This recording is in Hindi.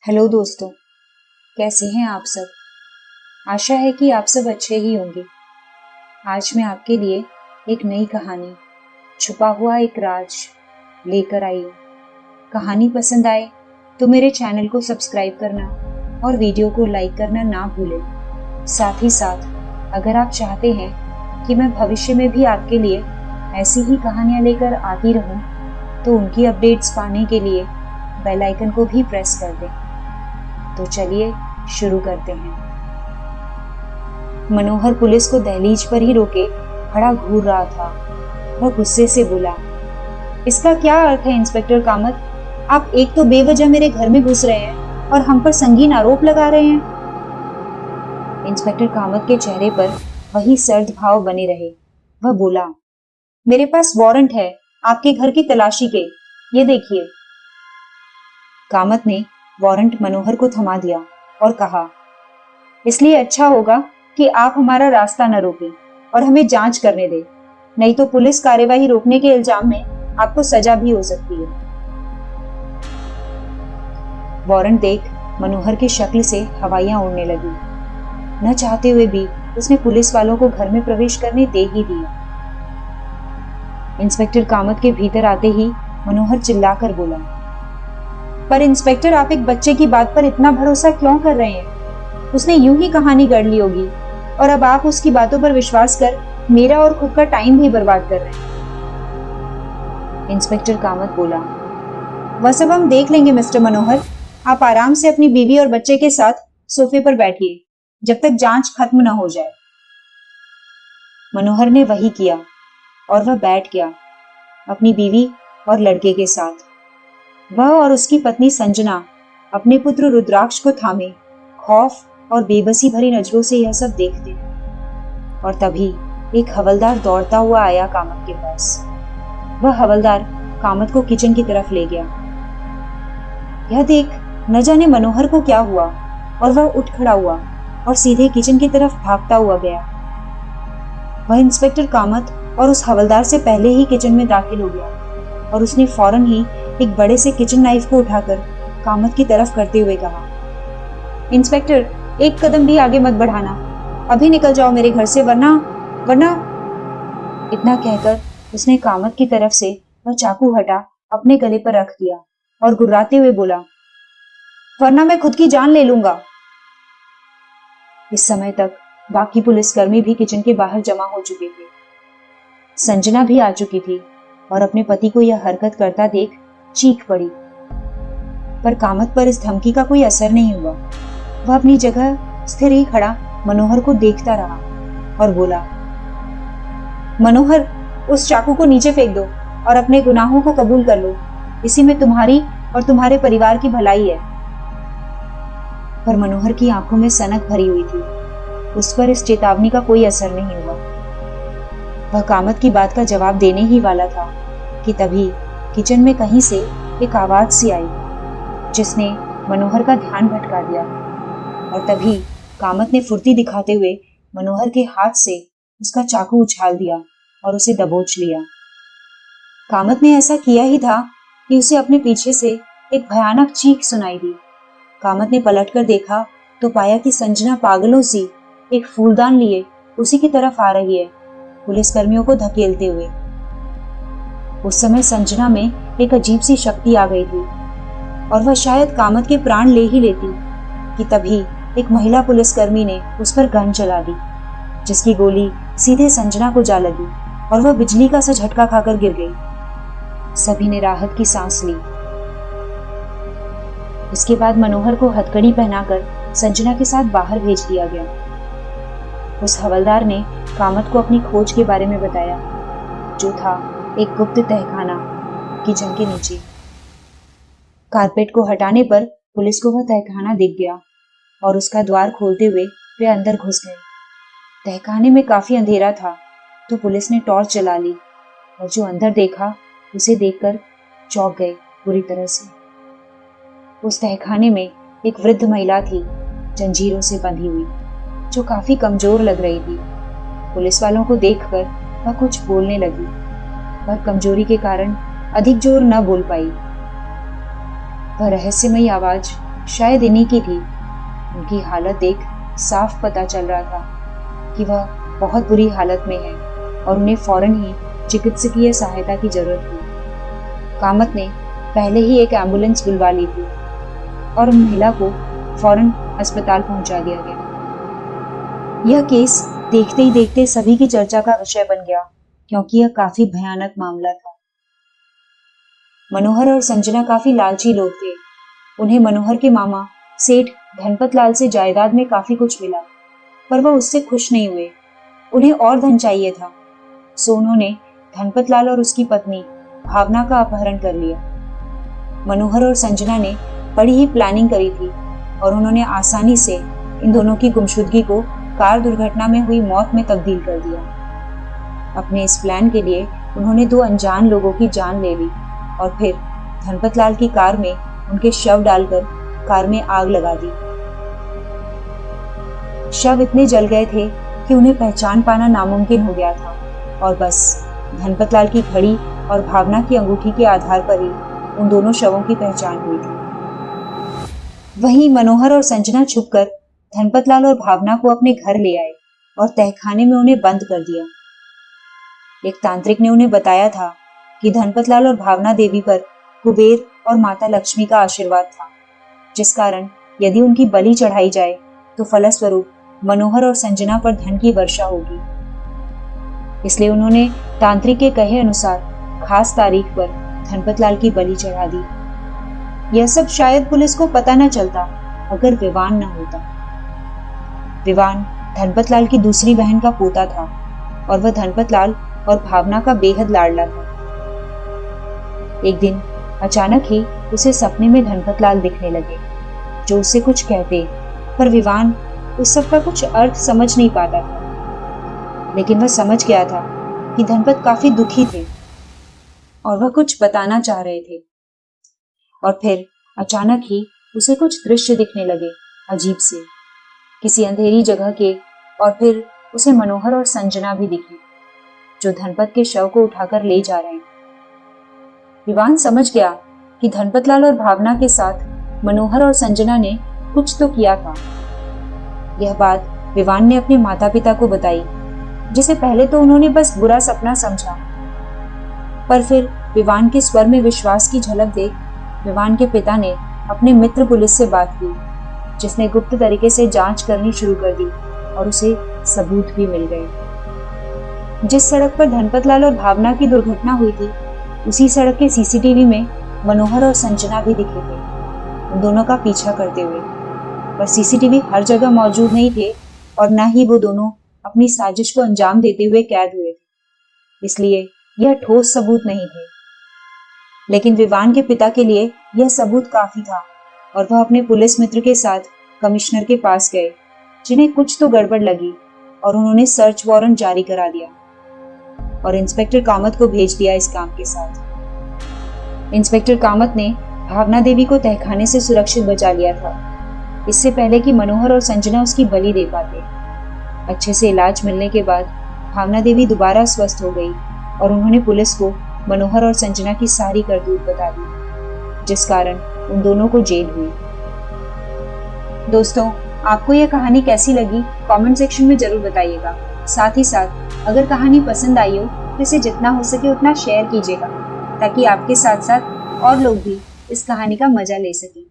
हेलो दोस्तों, कैसे हैं आप सब। आशा है कि आप सब अच्छे ही होंगे। आज मैं आपके लिए एक नई कहानी, छुपा हुआ एक राज लेकर आई हूँ। कहानी पसंद आए तो मेरे चैनल को सब्सक्राइब करना और वीडियो को लाइक करना ना भूलें। साथ ही साथ अगर आप चाहते हैं कि मैं भविष्य में भी आपके लिए ऐसी ही कहानियाँ लेकर आती रहूं, तो उनकी अपडेट्स पाने के लिए बेल आइकन को भी प्रेस कर दें। तो चलिए शुरू करते हैं। मनोहर पुलिस को दहलीज पर ही रोके खड़ा घूर रहा था। वह गुस्से से बोला, इसका क्या अर्थ है इंस्पेक्टर कामत? आप एक तो बेवजह मेरे घर में घुस रहे हैं और हम पर संगीन आरोप लगा रहे हैं। इंस्पेक्टर कामत के चेहरे पर वही सर्द भाव बने रहे। वह बोला, मेरे पास वारंट है आपके घर की तलाशी के, ये देखिए। कामत ने वारंट मनोहर को थमा दिया और कहा, इसलिए अच्छा होगा कि आप हमारा रास्ता न रोकें और हमें जांच करने दें, नहीं तो पुलिस कार्यवाही रोकने के इल्जाम में आपको सजा भी हो सकती है। वारंट देख मनोहर की शक्ल से हवाइयां उड़ने लगी। न चाहते हुए भी उसने पुलिस वालों को घर में प्रवेश करने दे ही दिया। इंस्पेक्टर कामत के भीतर आते ही मनोहर चिल्लाकर बोला, पर इंस्पेक्टर, आप एक बच्चे की बात पर इतना भरोसा क्यों कर रहे हैं? उसने यूं ही कहानी गढ़ ली होगी और अब आप उसकी बातों पर विश्वास कर मेरा और खुद का टाइम भी बर्बाद कर रहे हैं। इंस्पेक्टर कामत बोला, वह सब हम देख लेंगे मिस्टर मनोहर। आप आराम से अपनी बीवी और बच्चे के साथ सोफे पर बैठिए जब तक जांच खत्म न हो जाए। मनोहर ने वही किया और वह बैठ गया अपनी बीवी और लड़के के साथ। वह और उसकी पत्नी संजना अपने पुत्र रुद्राक्ष को थामे खौफ और बेबसी भरी नजरों से यह सब देखते। और तभी एक हवलदार दौड़ता हुआ आया कामत के पास। वह हवलदार कामत को किचन की तरफ ले गया। यह देख न जाने मनोहर को क्या हुआ और वह उठ खड़ा हुआ और सीधे किचन की तरफ भागता हुआ गया। वह इंस्पेक्टर कामत और उस हवलदार से पहले ही किचन में दाखिल हो गया और उसने फौरन ही एक बड़े से किचन नाइफ को उठाकर कामत की तरफ करते हुए कहा, इंस्पेक्टर, एक कदम भी आगे मत बढ़ाना, अभी निकल जाओ मेरे घर से, वरना। इतना कहकर उसने कामत की तरफ से वह चाकू हटा अपने गले पर रख दिया और गुर्राते हुए बोला, वरना मैं खुद की जान ले लूंगा। इस समय तक बाकी पुलिसकर्मी भी किचन के बाहर जमा हो चुके थे। संजना भी आ चुकी थी और अपने पति को यह हरकत करता देख चीख पड़ी। पर कामत पर इस धमकी का कोई असर नहीं हुआ। वह अपनी जगह स्थिर ही खड़ा मनोहर को देखता रहा और बोला, मनोहर, उस चाकू को नीचे फेंक दो और अपने गुनाहों को कबूल कर लो। इसी में तुम्हारी और तुम्हारे परिवार की भलाई है। पर मनोहर की आंखों में सनक भरी हुई थी। उस पर इस चेतावनी का कोई असर नहीं हुआ। वह कामत की बात का जवाब देने ही वाला था कि तभी किचन में कहीं से एक आवाज सी आई जिसने मनोहर का ध्यान भटका दिया। और तभी कामत ने फुर्ती दिखाते हुए मनोहर के हाथ से उसका चाकू उछाल दिया और उसे दबोच लिया। कामत ने ऐसा किया ही था कि उसे अपने पीछे से एक भयानक चीख सुनाई दी। कामत ने पलटकर देखा तो पाया कि संजना पागलों सी एक फूलदान लिए उसी की तरफ आ रही है, पुलिसकर्मियों को धकेलते हुए। उस समय संजना में एक अजीब सी शक्ति आ गई थी और वह शायद कामत के प्राण ले ही लेती कि तभी एक महिला पुलिसकर्मी ने उस पर गन चला दी, जिसकी गोली सीधे संजना को जा लगी और वह बिजली का सा झटका खाकर गिर गई। सभी ने राहत की सांस ली। इसके बाद मनोहर को हथकड़ी पहनाकर संजना के साथ बाहर भेज दिया गया। उस हवलदार ने कामत को अपनी खोज के बारे में बताया, जो था एक गुप्त तहखाना किचन के नीचे। कारपेट को हटाने पर पुलिस को वह तहखाना दिख गया और उसका द्वार खोलते हुए वे अंदर घुस गए। तहखाने में काफी अंधेरा था तो पुलिस ने टॉर्च जला ली और जो अंदर देखा उसे देखकर चौंक गए बुरी तरह से। उस तहखाने में एक वृद्ध महिला थी, जंजीरों से बंधी हुई, जो काफी कमजोर लग रही थी। पुलिस वालों को देखकर वह कुछ बोलने लगी, पर कमजोरी के कारण अधिक जोर न बोल पाई। वह रहस्यमयी आवाज शायद इन्हीं की थी। उनकी हालत देख साफ पता चल रहा था कि वह बहुत बुरी हालत में है और उन्हें फौरन ही चिकित्सकीय सहायता की जरूरत थी। कामत ने पहले ही एक एम्बुलेंस बुलवा ली थी और महिला को फौरन अस्पताल पहुंचा दिया गया। यह केस देखते ही देखते सभी की चर्चा का विषय बन गया, क्योंकि यह काफी भयानक मामला था। मनोहर और संजना काफी लालची लोग थे। उन्हें मनोहर के मामा सेठ धनपत लाल से जायदाद में काफी कुछ मिला, पर वह उससे खुश नहीं हुए। उन्हें और धन चाहिए था, सो उन्होंने धनपत लाल और उसकी पत्नी भावना का अपहरण कर लिया। मनोहर और संजना ने बड़ी ही प्लानिंग करी थी और उन्होंने आसानी से इन दोनों की गुमशुदगी को कार दुर्घटना में हुई मौत में तब्दील कर दिया। अपने इस प्लान के लिए उन्होंने 2 अनजान लोगों की जान ले ली और फिर धनपत लाल की कार में उनके शव डालकर कार में आग लगा दी। शव इतने जल गए थे कि उन्हें पहचान पाना नामुमकिन हो गया था और बस धनपत लाल की घड़ी और भावना की अंगूठी के आधार पर ही उन दोनों शवों की पहचान हुई थी। वहीं मनोहर और संजना छुपकर धनपत लाल और भावना को अपने घर ले आए और तहखाने में उन्हें बंद कर दिया। एक तांत्रिक ने उन्हें बताया था कि धनपत लाल और भावना देवी पर कुबेर और माता लक्ष्मी का आशीर्वाद था, जिस कारण यदि उनकी बलि चढ़ाई जाए तो फलस्वरूप मनोहर और संजना पर धन की वर्षा होगी। इसलिए उन्होंने तांत्रिक के कहे अनुसार खास तारीख पर धनपत लाल की बलि चढ़ा दी। यह सब शायद पुलिस को पता न चलता अगर विवान न होता। विवान धनपत लाल की दूसरी बहन का पोता था और वह धनपत लाल और भावना का बेहद लाडला था। एक दिन अचानक ही उसे सपने में धनपत लाल दिखने लगे, जो उसे कुछ कहते, पर विवान उस सब का कुछ अर्थ समझ नहीं पाता था। लेकिन वह समझ गया था कि धनपत काफी दुखी थे और वह कुछ बताना चाह रहे थे। और फिर अचानक ही उसे कुछ दृश्य दिखने लगे, अजीब से, किसी अंधेरी जगह के। और फिर उसे मनोहर और संजना भी दिखे, जो धनपत के शव को उठाकर ले जा रहे हैं। विवान समझ गया कि धनपत लाल और भावना के साथ मनोहर और संजना ने कुछ तो किया था। यह बात विवान ने अपने माता पिता को बताई, जिसे पहले तो उन्होंने बस बुरा सपना समझा, पर फिर विवान के स्वर में विश्वास की झलक देख विवान के पिता ने अपने मित्र पुलिस से बात की, जिसने गुप्त तरीके से जांच करनी शुरू कर दी और उसे सबूत भी मिल गए। जिस सड़क पर धनपत लाल और भावना की दुर्घटना हुई थी, उसी सड़क के सीसीटीवी में मनोहर और संजना भी दिखे थे, उन दोनों का पीछा करते हुए। पर सीसीटीवी हर जगह मौजूद नहीं थे और न ही वो दोनों अपनी साजिश को अंजाम देते हुए कैद हुए थे, इसलिए यह ठोस सबूत नहीं थे। लेकिन विवान के पिता के लिए यह सबूत काफी था और वह अपने पुलिस मित्र के साथ कमिश्नर के पास गए, जिन्हें कुछ तो गड़बड़ लगी और उन्होंने सर्च वारंट जारी करा दिया और इंस्पेक्टर कामत को भेज दिया इस काम के साथ। इंस्पेक्टर कामत ने भावना देवी को तहखाने से सुरक्षित बचा लिया था, इससे पहले कि मनोहर और संजना उसकी बलि दे पाते। अच्छे से इलाज मिलने के बाद भावना देवी दोबारा स्वस्थ हो गई और उन्होंने पुलिस को मनोहर और संजना की सारी करतूत बता दी, जिस कारण उन दोनों को जेल हुई। दोस्तों, आपको यह कहानी कैसी लगी कमेंट सेक्शन में जरूर बताइएगा। साथ ही साथ अगर कहानी पसंद आई हो तो इसे जितना हो सके उतना शेयर कीजिएगा, ताकि आपके साथ साथ और लोग भी इस कहानी का मजा ले सकें।